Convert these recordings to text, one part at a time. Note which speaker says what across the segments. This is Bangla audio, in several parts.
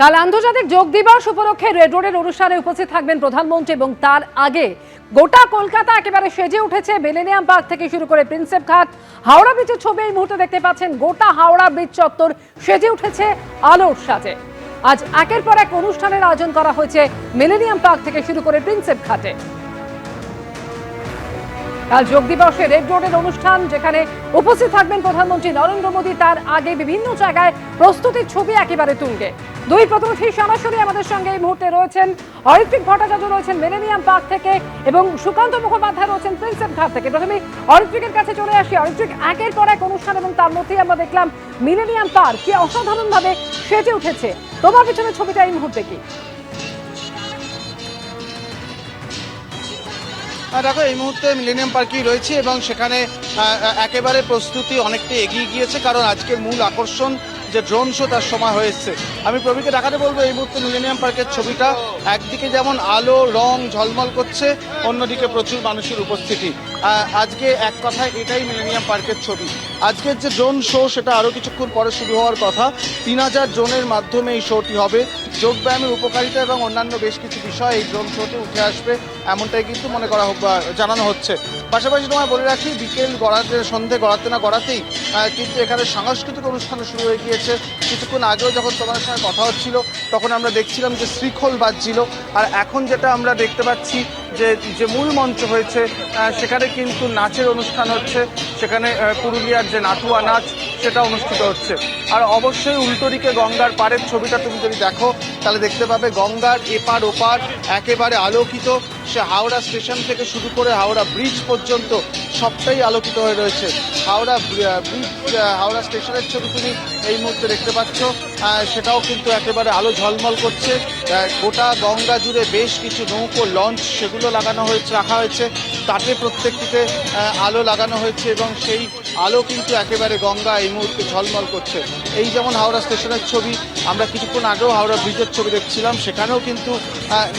Speaker 1: কাল আন্তর্জাতিক যোগ দিবস উপলক্ষে রেড রোডের অনুষ্ঠানে উপস্থিত থাকবেন প্রধানমন্ত্রী এবং তার আগে গোটা কলকাতা একেবারে সেজে উঠেছে। মিলেনিয়াম পার্ক থেকে শুরু করে প্রিন্সেপ ঘাট, হাওড়া ব্রিজের ছবি এই মুহূর্তে দেখতে পাচ্ছেন। গোটা হাওড়া ব্রিজ চত্বর সেজে উঠেছে আলোর সাজে। আজ একের পর এক অনুষ্ঠানের আয়োজন করা হয়েছে মিলেনিয়াম পার্ক থেকে শুরু করে প্রিন্সেপ ঘাটে। কাল যোগ দিবসে রেড রোডের অনুষ্ঠান, যেখানে উপস্থিত থাকবেন প্রধানমন্ত্রী নরেন্দ্র মোদী। তার আগে বিভিন্ন জায়গায় প্রস্তুতির ছবি একেবারে তুঙ্গে। দুই প্রতিনিধি সরাসরি আমাদের সঙ্গে এই মুহূর্তে রয়েছেন। অরিত্রিক ভট্টাচার্য রয়েছেন মিলেনিয়াম পার্ক থেকে এবং সুকান্ত মুখোপাধ্যায় রয়েছেন প্রিন্সেপ ঘাট থেকে। প্রথমে অরিত্রিকের কাছে চলে আসি। অরিত্রিক, একের পর এক অনুষ্ঠান এবং তার মধ্যেই আমরা দেখলাম মিলেনিয়াম পার্ক কি অসাধারণভাবে সেজে উঠেছে। তোমার পিছনে ছবিটা এই মুহূর্তে কি?
Speaker 2: দেখো, এই মুহূর্তে মিলেনিয়াম পার্কেই রয়েছে এবং সেখানে একেবারে প্রস্তুতি অনেকটা এগিয়ে গিয়েছে, কারণ আজকের মূল আকর্ষণ যে ড্রোন শো তার সময় হয়েছে। আমি প্রবীরকে দেখাতে বলবো এই মুহূর্তে মিলেনিয়াম পার্কের ছবিটা। একদিকে যেমন আলো রং ঝলমল করছে, অন্যদিকে প্রচুর মানুষের উপস্থিতি। আজকে এক কথায় এটাই মিলেনিয়াম পার্কের ছবি। আজকের যে ড্রোন শো সেটা আরও কিছুক্ষণ পরে শুরু হওয়ার কথা। 3000 ড্রোনের মাধ্যমে এই শোটি হবে। যোগব্যায়ামের উপকারিতা এবং অন্যান্য বেশ কিছু বিষয় এই ড্রোন শোতে উঠে আসবে, এমনটাই কিন্তু মনে করা জানানো হচ্ছে। পাশাপাশি তোমায় বলে রাখি, বিকেল গড়াতে সন্ধে গড়াতে না গড়াতেই কিন্তু এখানে সাংস্কৃতিক অনুষ্ঠান শুরু হয়ে গিয়েছে। কিছুক্ষণ আগেও যখন তোমাদের সঙ্গে কথা হচ্ছিল তখন আমরা দেখছিলাম যে শ্রীখোল বাজছিল, আর এখন যেটা আমরা দেখতে পাচ্ছি যে মূল মঞ্চ হয়েছে সেখানে কিন্তু নাচের অনুষ্ঠান হচ্ছে। সেখানে পুরুলিয়ার যে নাটুয়া নাচ সেটা অনুষ্ঠিত হচ্ছে। আর অবশ্যই উল্টো দিকে গঙ্গার পাড়ের ছবিটা তুমি যদি দেখো তাহলে দেখতে পাবে গঙ্গার এপার ওপার একেবারে আলোকিত। সে হাওড়া স্টেশন থেকে শুরু করে হাওড়া ব্রিজ পর্যন্ত সবটাই আলোকিত হয়ে রয়েছে। হাওড়া স্টেশনের ছবি তুমি এই মুহূর্তে দেখতে পাচ্ছ, সেটাও কিন্তু একেবারে আলো ঝলমল করছে। গোটা গঙ্গা জুড়ে বেশ কিছু নৌকো লঞ্চ সেগুলো রাখা হয়েছে, তাতে প্রত্যেকটিতে আলো লাগানো হয়েছে এবং সেই আলো কিন্তু একেবারে গঙ্গা এই মুহূর্তে ঝলমল করছে। এই যেমন হাওড়া স্টেশনের ছবি, আমরা কিছুক্ষণ আগেও হাওড়া ব্রিজের ছবি দেখছিলাম, সেখানেও কিন্তু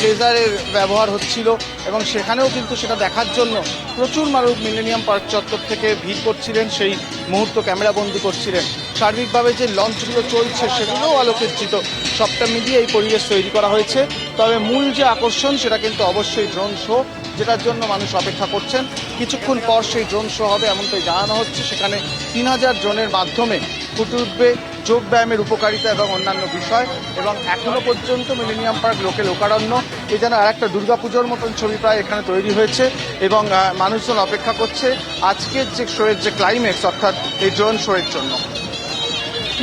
Speaker 2: লেজারের ব্যবহার হচ্ছিল এবং সেখানেও কিন্তু সেটা দেখার জন্য প্রচুর মানুষ মিলেনিয়াম পার্ক চত্বর থেকে ভিড় করছিলেন, সেই মুহূর্ত ক্যামেরাবন্দি করছিলেন। সার্বিকভাবে যে লঞ্চগুলো চলছে সেগুলোও আলোকচিত্রিত, সবটা মিলিয়ে এই পরিবেশ তৈরি করা হয়েছে। তবে মূল যে আকর্ষণ সেটা কিন্তু অবশ্যই ড্রোন শো, যেটার জন্য মানুষ অপেক্ষা করছেন। কিছুক্ষণ পর সেই ড্রোন শো হবে এমনটাই জানানো হচ্ছে। সেখানে 3000 ড্রোনের মাধ্যমে ফুটে উঠবে যোগব্যায়ামের উপকারিতা এবং অন্যান্য বিষয়। এবং এখনো পর্যন্ত মিলেনিয়াম পার্ক লোকারণ্য। এই যেন আর একটা দুর্গাপুজোর মতন ছবি প্রায় এখানে তৈরি হয়েছে এবং মানুষজন অপেক্ষা করছে আজকের যে শোয়ের যে ক্লাইম্যাক্স, অর্থাৎ এই ড্রোন শোয়ের জন্য।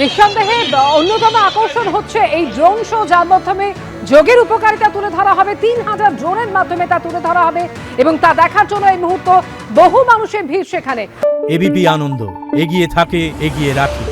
Speaker 1: নিঃসন্দেহে অন্যতম আকর্ষণ হচ্ছে এই ড্রোন শো, যার মাধ্যমে যোগের উপকারিতা তুলে ধরা হবে। 3000 ড্রোনের মাধ্যমে তা তুলে ধরা হবে এবং তা দেখার জন্য এই মুহূর্ত বহু মানুষের ভিড় সেখানে।
Speaker 3: এবিপি আনন্দ, এগিয়ে থাকে, এগিয়ে রাখে।